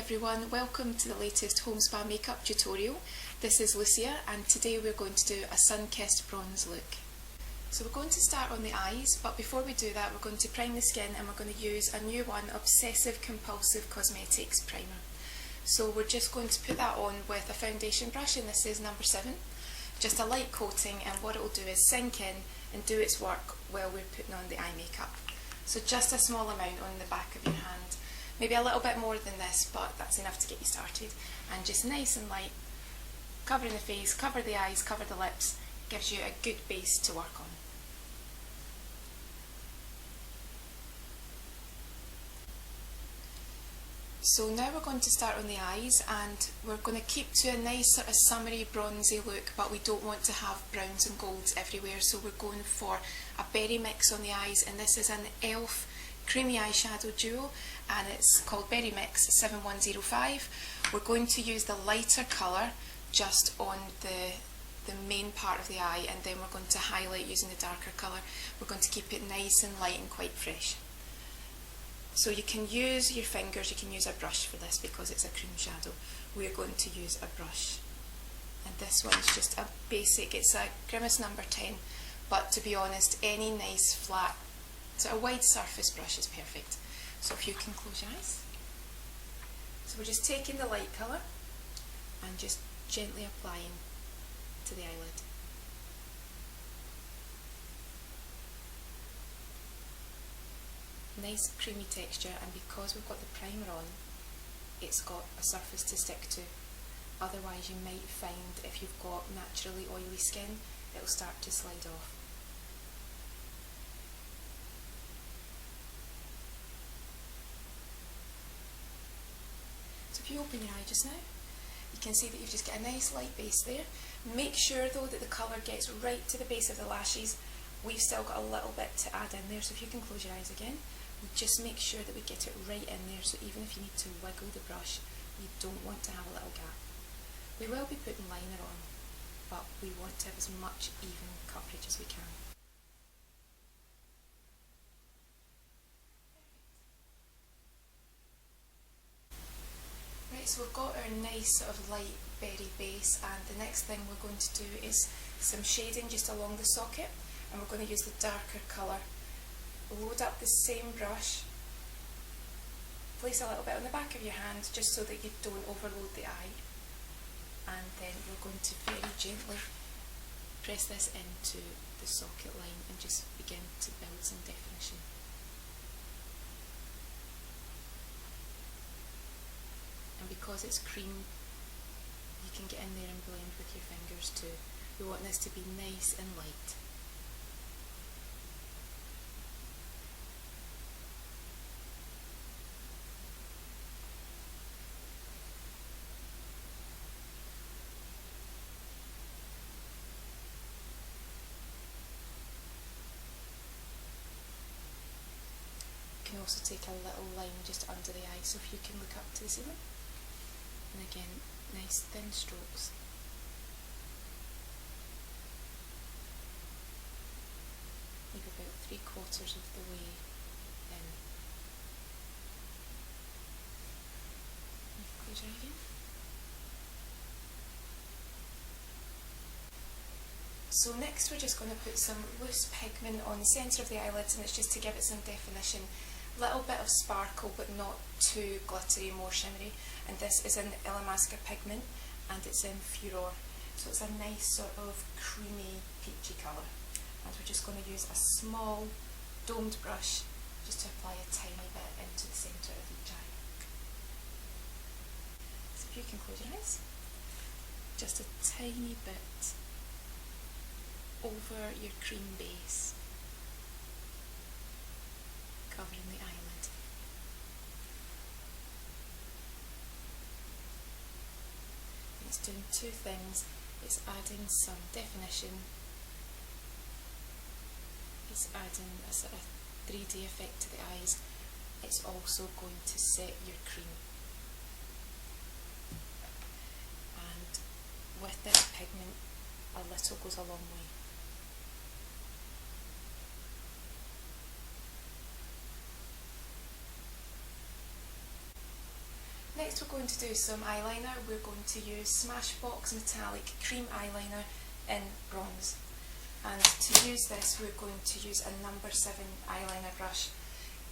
everyone, welcome to the latest home spa makeup tutorial. This is Lucia and today we're going to do a sun-kissed bronze look. So we're going to start on the eyes, but before we do that we're going to prime the skin and we're going to use a new one, Obsessive Compulsive Cosmetics Primer. So we're just going to put that on with a foundation brush, and this is number 7. Just a light coating, and what it will do is sink in and do its work while we're putting on the eye makeup. So just a small amount on the back of your hand. Maybe a little bit more than this, but that's enough to get you started. And just nice and light, covering the face, cover the eyes, cover the lips, gives you a good base to work on. So now we're going to start on the eyes, and we're going to keep to a nice sort of summery bronzy look, but we don't want to have browns and golds everywhere, so we're going for a berry mix on the eyes, and this is an e.l.f. creamy eyeshadow duo, and it's called Berry Mix 7105. We're going to use the lighter colour just on the main part of the eye, and then we're going to highlight using the darker colour. We're going to keep it nice and light and quite fresh. So you can use your fingers, you can use a brush for this because it's a cream shadow. We're going to use a brush. And this one is just a basic, it's a Grimace number 10, but to be honest, any nice flat, so a wide surface brush is perfect. So if you can close your eyes. So we're just taking the light colour and just gently applying to the eyelid. Nice creamy texture, and because we've got the primer on, it's got a surface to stick to. Otherwise you might find if you've got naturally oily skin, it'll start to slide off. So if you open your eye just now, you can see that you've just got a nice light base there. Make sure though that the colour gets right to the base of the lashes. We've still got a little bit to add in there, so if you can close your eyes again, we just make sure that we get it right in there, so even if you need to wiggle the brush, you don't want to have a little gap. We will be putting liner on, but we want to have as much even coverage as we can. Right, so we've got our nice sort of light berry base, and the next thing we're going to do is some shading just along the socket, and we're going to use the darker colour. Load up the same brush, place a little bit on the back of your hand just so that you don't overload the eye, and then we're going to very gently press this into the socket line and just begin to build some definition. And because it's cream, you can get in there and blend with your fingers too. We want this to be nice and light. You can also take a little line just under the eye, so if you can look up to the ceiling. And again, nice thin strokes. Maybe about 3/4 of the way in. Close your eye again. So next we're just going to put some loose pigment on the centre of the eyelids, and it's just to give it some definition. Little bit of sparkle but not too glittery, more shimmery, and this is an Illamasqua pigment and it's in Furor, so it's a nice sort of creamy peachy colour, and we're just going to use a small domed brush just to apply a tiny bit into the centre of each eye. So if you can close your eyes, just a tiny bit over your cream base, covering the eyelid. And it's doing two things. It's adding some definition, it's adding a sort of 3D effect to the eyes. It's also going to set your cream. And with this pigment, a little goes a long way. next we're going to do some eyeliner. We're going to use Smashbox Metallic Cream Eyeliner in bronze. And to use this we're going to use a number 7 eyeliner brush.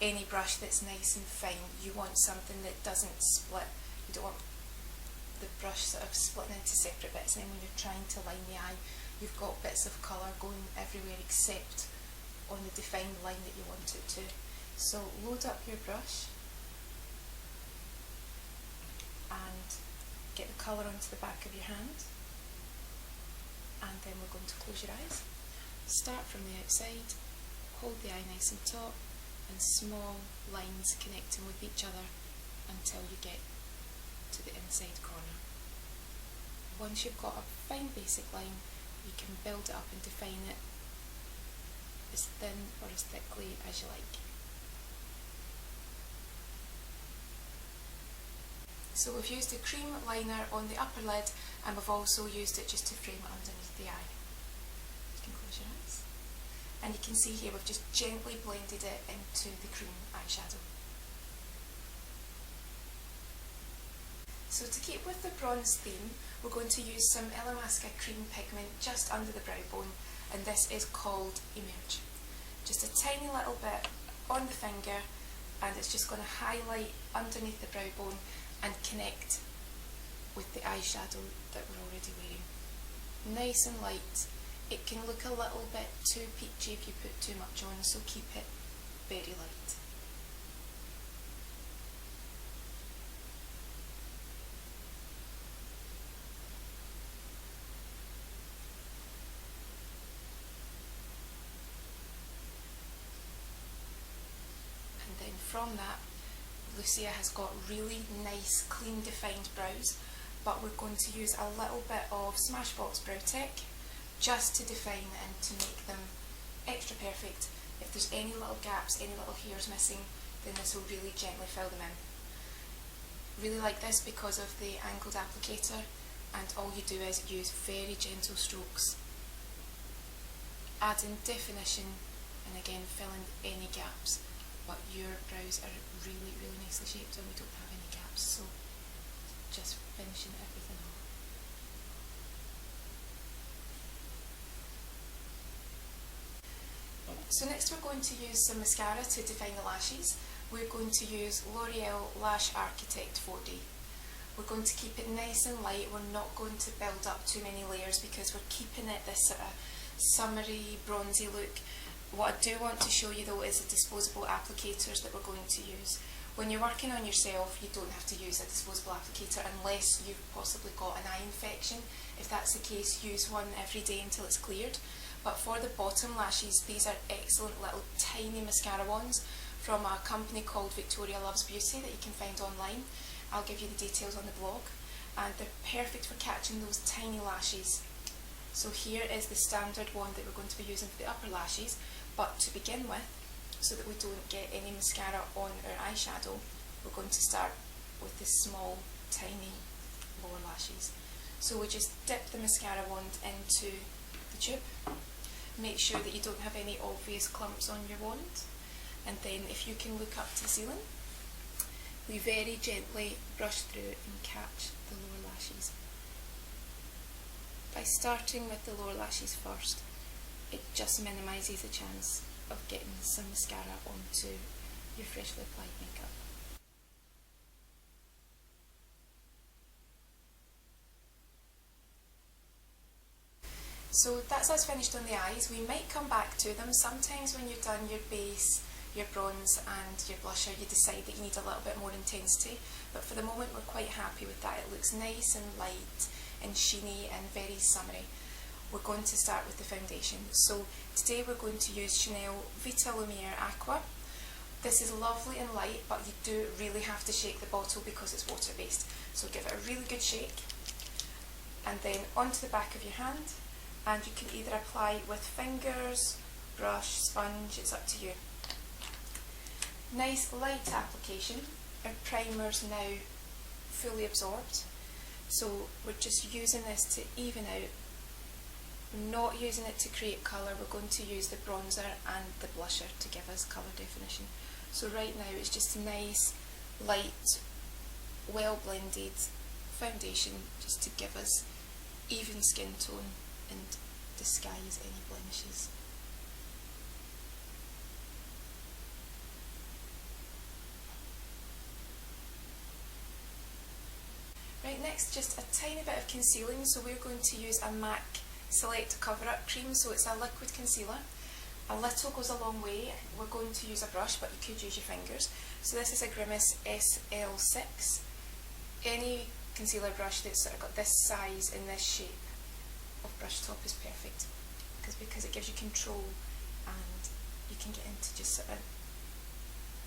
Any brush that's nice and fine. You want something that doesn't split. You don't want the brush sort of splitting into separate bits, and then when you're trying to line the eye you've got bits of colour going everywhere except on the defined line that you want it to. So load up your brush and get the colour onto the back of your hand, and then we're going to close your eyes. Start from the outside, hold the eye nice and taut, and small lines connecting with each other until you get to the inside corner. Once you've got a fine basic line, you can build it up and define it as thin or as thickly as you like. So we've used a cream liner on the upper lid, and we've also used it just to frame it underneath the eye. You can close your eyes. And you can see here we've just gently blended it into the cream eyeshadow. So to keep with the bronze theme, we're going to use some Illamasqua cream pigment just under the brow bone, and this is called Emerge. Just a tiny little bit on the finger, and it's just going to highlight underneath the brow bone and connect with the eyeshadow that we're already wearing. Nice and light. It can look a little bit too peachy if you put too much on, so keep it very light. And then from that, Lucia has got really nice, clean, defined brows, but we're going to use a little bit of Smashbox Brow Tech just to define and to make them extra perfect. If there's any little gaps, any little hairs missing, then this will really gently fill them in. Really like this because of the angled applicator, and all you do is use very gentle strokes, adding definition and again filling any gaps. But your brows are really, really nicely shaped and we don't have any gaps, so just finishing everything off. So next we're going to use some mascara to define the lashes. We're going to use L'Oreal Lash Architect 4D. We're going to keep it nice and light. We're not going to build up too many layers because we're keeping it this sort of summery, bronzy look. What I do want to show you though is the disposable applicators that we're going to use. When you're working on yourself, you don't have to use a disposable applicator unless you've possibly got an eye infection. If that's the case, use one every day until it's cleared. But for the bottom lashes, these are excellent little tiny mascara ones from a company called Victoria Loves Beauty that you can find online. I'll give you the details on the blog, and they're perfect for catching those tiny lashes. So here is the standard one that we're going to be using for the upper lashes, but to begin with, so that we don't get any mascara on our eyeshadow, we're going to start with the small, tiny lower lashes. So we just dip the mascara wand into the tube, make sure that you don't have any obvious clumps on your wand, and then if you can look up to the ceiling, we very gently brush through and catch the lower lashes. By starting with the lower lashes first, it just minimises the chance of getting some mascara onto your freshly applied makeup. So that's us finished on the eyes. We might come back to them. Sometimes when you've done your base, your bronze and your blusher, you decide that you need a little bit more intensity, but for the moment we're quite happy with that. It looks nice and light and sheeny and very summery. We're going to start with the foundation. So today we're going to use Chanel Vita Lumiere Aqua. This is lovely and light, but you do really have to shake the bottle because it's water based. So give it a really good shake, and then onto the back of your hand, and you can either apply with fingers, brush, sponge, it's up to you. Nice light application. Our primer's now fully absorbed, so we're just using this to even out. We're not using it to create colour, we're going to use the bronzer and the blusher to give us colour definition. So right now it's just a nice light well blended foundation just to give us even skin tone and disguise any blemishes. Right, next just a tiny bit of concealing, so we're going to use a MAC Select Cover Up Cream, so it's a liquid concealer. A little goes a long way. We're going to use a brush, but you could use your fingers. So this is a Grimace SL6. Any concealer brush that's sort of got this size and this shape of brush top is perfect, because it gives you control and you can get into just sort of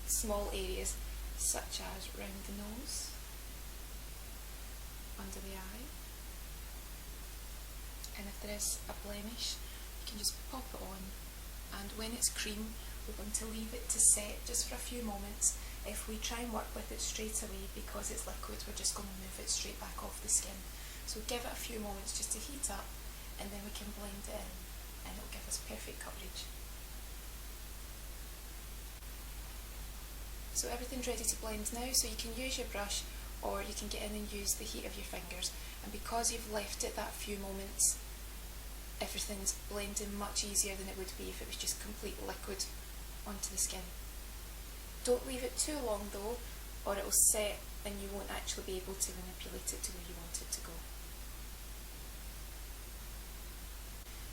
small areas such as round the nose, under the eye, and if there is a blemish you can just pop it on, and when it's cream we're going to leave it to set just for a few moments. If we try and work with it straight away, because it's liquid, we're just going to move it straight back off the skin. So give it a few moments just to heat up, and then we can blend it in and it'll give us perfect coverage. So everything's ready to blend now, so you can use your brush or you can get in and use the heat of your fingers, and because you've left it that few moments, everything's blending much easier than it would be if it was just complete liquid onto the skin. Don't leave it too long though, or it will set and you won't actually be able to manipulate it to where you want it to go.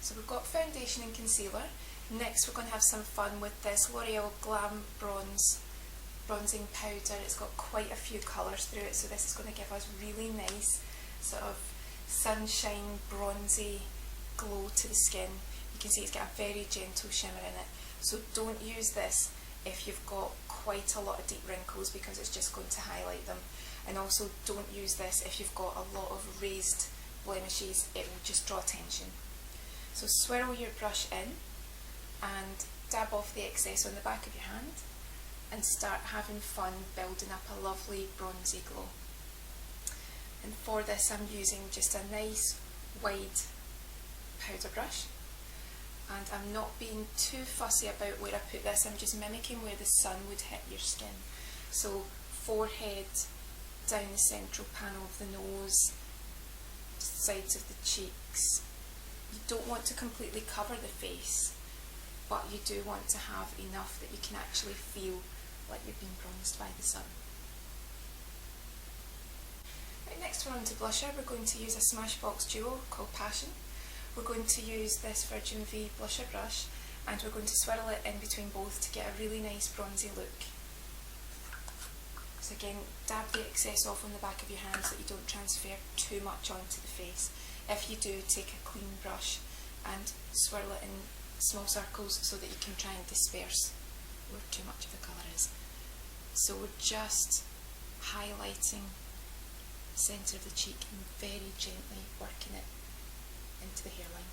So we've got foundation and concealer. Next we're going to have some fun with this L'Oreal Glam bronzing powder. It's got quite a few colours through it, so this is going to give us really nice sort of sunshine bronzy glow to the skin. You can see it's got a very gentle shimmer in it, so don't use this if you've got quite a lot of deep wrinkles, because it's just going to highlight them. And also don't use this if you've got a lot of raised blemishes, it will just draw attention. So swirl your brush in and dab off the excess on the back of your hand and start having fun building up a lovely bronzy glow. And for this I'm using just a nice wide powder brush, and I'm not being too fussy about where I put this. I'm just mimicking where the sun would hit your skin. So forehead, down the central panel of the nose, sides of the cheeks. You don't want to completely cover the face, but you do want to have enough that you can actually feel like you've been bronzed by the sun. Right, next we're on to blusher. We're going to use a Smashbox duo called Passion. We're going to use this W.mv blusher brush, and we're going to swirl it in between both to get a really nice bronzy look. So again, dab the excess off on the back of your hand so that you don't transfer too much onto the face. If you do, take a clean brush and swirl it in small circles so that you can try and disperse where too much of the colour is. So we're just highlighting the centre of the cheek and very gently working it into the hairline.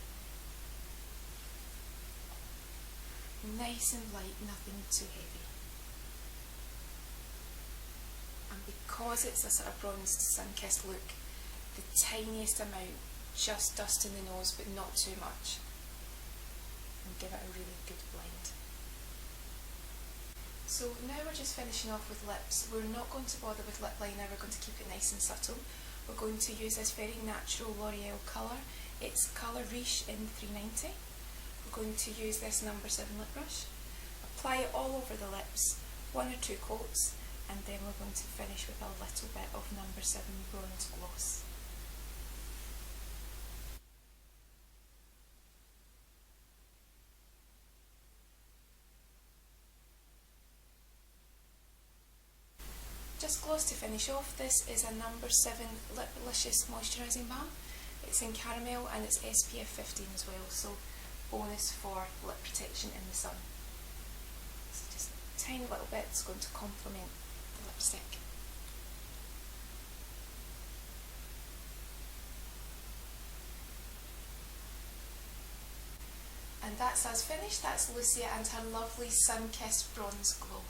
Nice and light, nothing too heavy. And because it's a sort of bronzed, sun-kissed look, the tiniest amount, just dust in the nose but not too much, and give it a really good blend. So now we're just finishing off with lips. We're not going to bother with lip liner, we're going to keep it nice and subtle. We're going to use this very natural L'Oreal colour. It's Colour Riche in 390. We're going to use this number 7 lip brush. Apply it all over the lips, 1 or 2 coats, and then we're going to finish with a little bit of number 7 bronze gloss. Just gloss to finish off. This is a number 7 Liplicious Moisturising Balm. It's in caramel and it's SPF 15 as well, so bonus for lip protection in the sun. It's just a tiny little bit that's going to complement the lipstick. And that's us finished. That's Lucia and her lovely sun-kissed bronze glow.